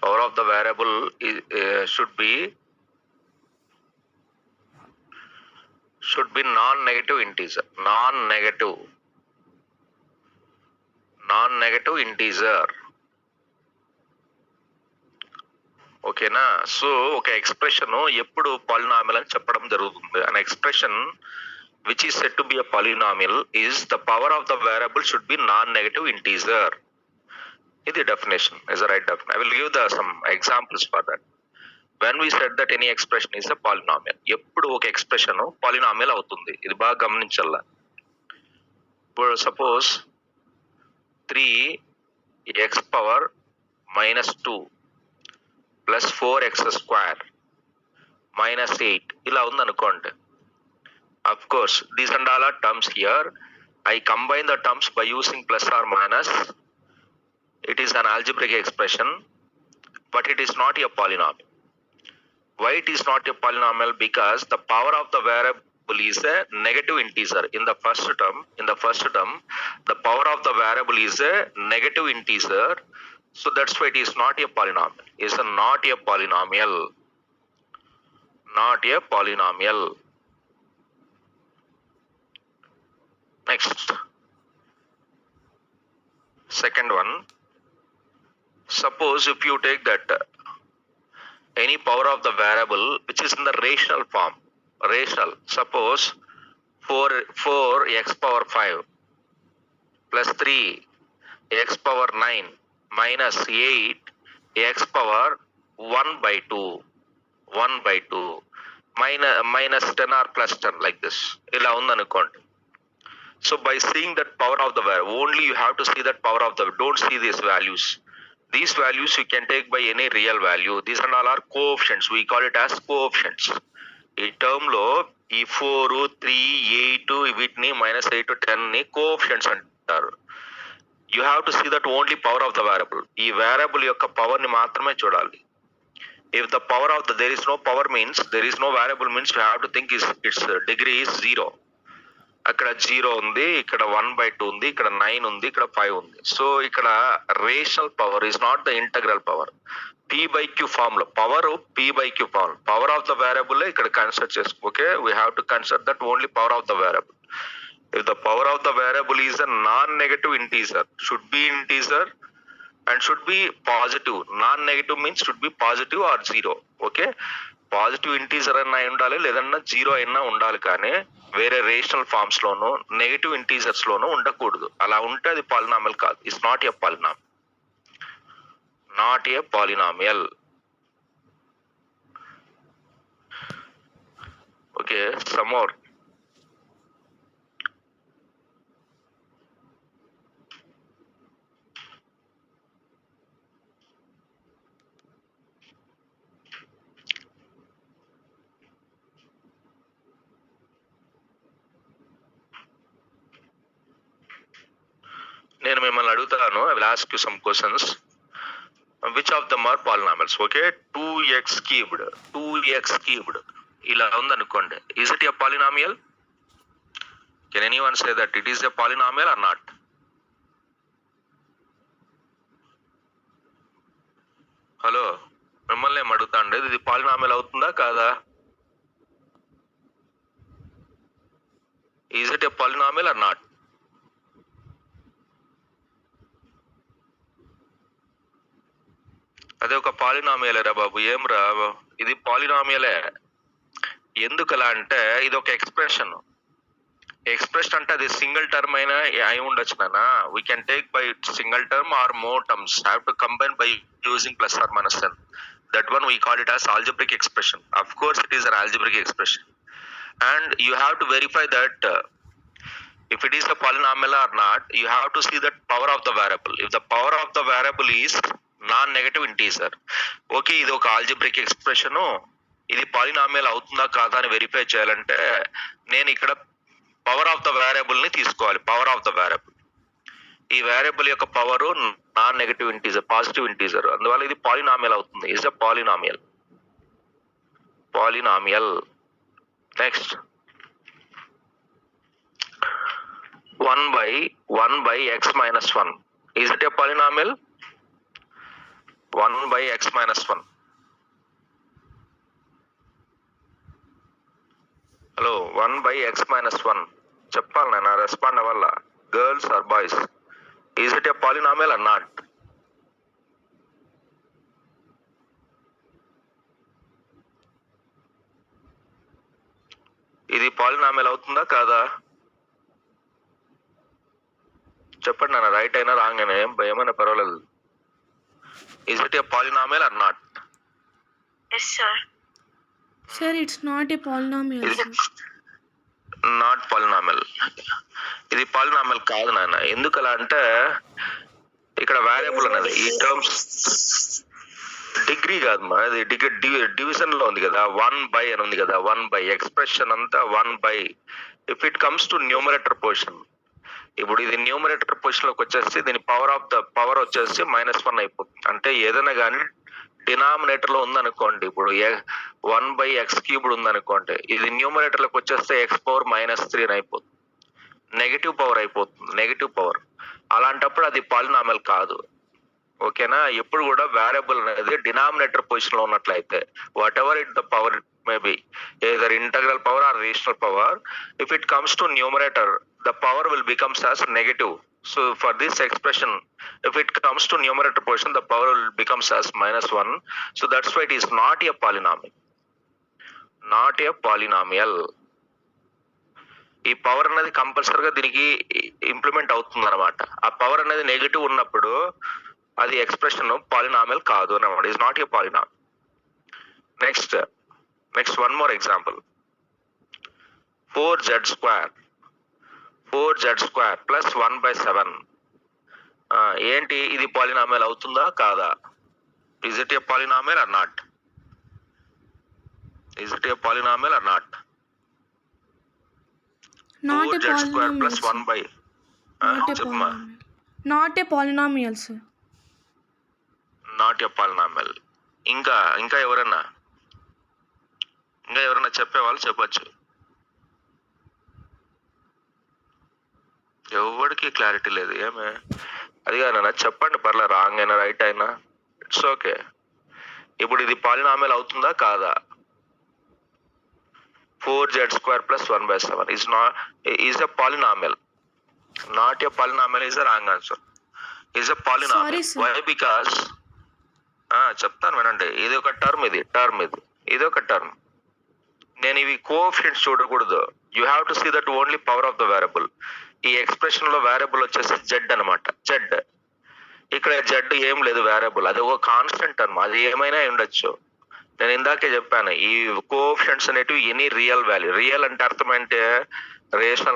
Power of the variable is, should be non-negative integer. Non-negative integer. ఓకేనా? So ఒక expression ఎప్పుడు polynomial అని చెప్పడం జరుగుతుంది. An expression which is said to be a polynomial is the power of the variable should be non-negative integer. This definition is the right definition. I will give some examples for that. When we said that any expression is a polynomial, ఎప్పుడు ఒక expression polynomial అవుతుంది. ఇది బాగా గమనించాల. ఇప్పుడు suppose 3x power minus 2 plus 4x square minus 8 ఇలా ఉంది అనుకోండి. Of course, these and all are terms here. I combine the terms by using plus or minus. It is an algebraic expression, but it is not a polynomial. Why it is not a polynomial? Because the power of the variable is a negative integer. In the first term, the power of the variable is a negative integer. So that's why it is not a polynomial. It is not a polynomial. Not a polynomial. Next, second one. Suppose if you take that any power of the variable which is in the rational form, suppose 4x power 5 plus 3x power 9 minus 8x power 1 by 2 minus 10 or plus 10 like this. ఇలా ఉంది అనుకోండి. So by seeing that power of the variable, only you have to see that power of the, don't see these values. These values you can take by any real value. These and all are coefficients. We call it as coefficients. ఈ term లో ఈ 4, 3, 8 వీటిని minus 8, 10 ని coefficients అంటారు. You have to see that only power of the variable. ఈ variable యొక్క power ని మాత్రమే చూడాలి. If the power of the there is no power means, there is no variable means you have to think its degree is 0. అక్కడ 0 ఉంది, ఇక్కడ 1/2 ఉంది, ఇక్కడ 9 ఉంది, ఇక్కడ 5 ఉంది. సో ఇక్కడ rational power is not the integral power. p/q form లో power p/q form, power of the variable ఇక్కడ కన్సిడర్ చేసుకో. Okay, we have to consider that only power of the variable. If the power of the variable is a non negative integer, should be integer and should be positive. Non-negative means should be positive or 0. Okay, positive integer అయినా ఉండాలి, లేదన్నా 0 అయినా ఉండాలి, కానీ వేరే rational forms లోను negative integers లోను ఉండకూడదు. అలా ఉంటే అది పాలినామియల్ కాదు. It's not a polynomial. Not a polynomial. Okay, some more. నేను మిమ్మల్ని అడుగుతాను, I will ask you some questions. Which of them are polynomials? Okay, 2x cubed ఇలా ఉందనుకోండి. Is it a polynomial? Can anyone say that it is a polynomial or not? Hello, మిమ్మల్ని ఏం అడుగుతాండి, ఇది polynomial అవుతుందా కాదా? Is it a polynomial or not? అదే ఒక పాలినామియలే రా బాబు. ఏం రా, ఇది పాలినామియలే. ఎందుకలా అంటే ఇది ఒక ఎక్స్ప్రెషన్. అంటే అది సింగిల్ టర్మ్ అయినా అయి ఉండొచ్చు నాన్న. We can take by single term or more terms. Have to combine by using plus or minus 10. That one we call it as algebraic expression. Of course it is an algebraic expression, and you have to verify that if it is a polynomial or not. You have to see that power of the variable. If the power of the variable is non-negative integer, okay, ఇది ఒక algebraic expression, ఇది polynomial అవుతుందా కాదా అని verify చేయాలంటే నేను ఇక్కడ power of the variable ని తీసుకోవాలి. పవర్ ఆఫ్ ద వేరియబుల్, ఈ వేరియబుల్ యొక్క power non negative integer, positive integer, అందువల్ల ఇది పాలినామియల్ అవుతుంది. Is a polynomial. Next, 1 by x minus 1. Is it a polynomial? 1/x minus 1. Hello, 1/x minus 1 చెప్పాలి నేను respond అవ్వాల. Girls or boys, is it a polynomial or not? ఇది polynomial అవుతుందా కాదా? చెప్పండి నాన్న, రైట్ అయినా రాంగ్ అయినా ఏమైనా పర్వాలేదు. Is it a polynomial or not? Yes, sir. Sir, it's not a polynomial, ఇది sir. Not polynomial. ఇది పాలినామియల్ కాదు నాన్న. ఎందుకలా అంటే ఇక్కడ వేరియబుల్ అనేది ఈ టర్మ్స్ డిగ్రీ కాదు మా, ఇది డివిజన్ లో ఉంది కదా, 1/, అని ఉంది కదా, 1/. ఎక్స్ప్రెషన్ అంతా 1/. If it comes to numerator position, ఇప్పుడు ఇది న్యూమరేటర్ పొజిషన్ లోకి వచ్చేసి దీని పవర్ వచ్చేసి -1 అయిపోతుంది. అంటే ఏదైనా కానీ డినామినేటర్ లో ఉందనుకోండి, ఇప్పుడు 1/x³ ఉందనుకోండి, ఇది న్యూమరేటర్ లోకి వచ్చేస్తే x⁻³ అని అయిపోతుంది. నెగటివ్ పవర్ అయిపోతుంది, నెగటివ్ పవర్. అలాంటప్పుడు అది పాలినామియల్ కాదు. ఓకేనా? ఎప్పుడు కూడా వేరియబుల్ అనేది డినామినేటర్ పొజిషన్ లో ఉన్నట్లయితే, what ever it the power maybe, either integral power or rational power, if it comes to numerator, the power will becomes as negative. So for this expression, if it comes to numerator portion, the power will becomes as -1. So that's why it is not a polynomial. Not a polynomial. ఈ power అనేది కంపల్సరీగా దీనికి implement అవుతుంది అనమాట. ఆ power అనేది negative ఉన్నప్పుడు అది ఎక్స్ప్రెషన్ పాలినామియల్ కాదు అనమాట. Is not a polynomial. Next one more example. 4z² plus 1/7. ఏంటి, ఇది పాలినామియల్ అవుతుందా కాదా? Is it a polynomial or not? Is it a polynomial or not? Not a 4z² polynomial, plus sir. 1/. Not a చెప్పమ్మా. polynomial. Not a polynomial, sir. Not a polynomial. ఇంకా ఎవరన్నా చెప్పేవాళ్ళు చెప్పచ్చు. ఎవరికి క్లారిటీ లేదు ఏమే? అది కాదన్నా, చెప్పండి, పర్లే, రాంగ్ అయినా రైట్ అయినా ఇట్స్ ఓకే. ఇప్పుడు ఇది పాలినామియల్ అవుతుందా కాదా? 4z² plus 1/7 is a polynomial. Not a polynomial is the wrong answer. Is a Sorry, polynomial. sir. Why? Because చెప్తాను వినండి. ఇది ఒక టర్మ్, ఇది ఒక టర్మ్. నేను ఇవి కోఎఫిషియెంట్స్ చూడకూడదు. You have to see that only power of the variable. ఈ ఎక్స్ప్రెషన్ లో వేరియబుల్ వచ్చేసి జెడ్ అనమాట. జెడ్. ఇక్కడ జెడ్ ఏం లేదు వేరియబుల్, అది ఒక కాన్స్టెంట్ టర్మ్. అది ఏమైనా ఉండొచ్చు. నేను ఇందాకే చెప్పాను, ఈ కోఎఫిషియెంట్స్ అనేటివి ఎనీ రియల్ వాల్యూ. రియల్ అంటే అర్థం అంటే రేషనల్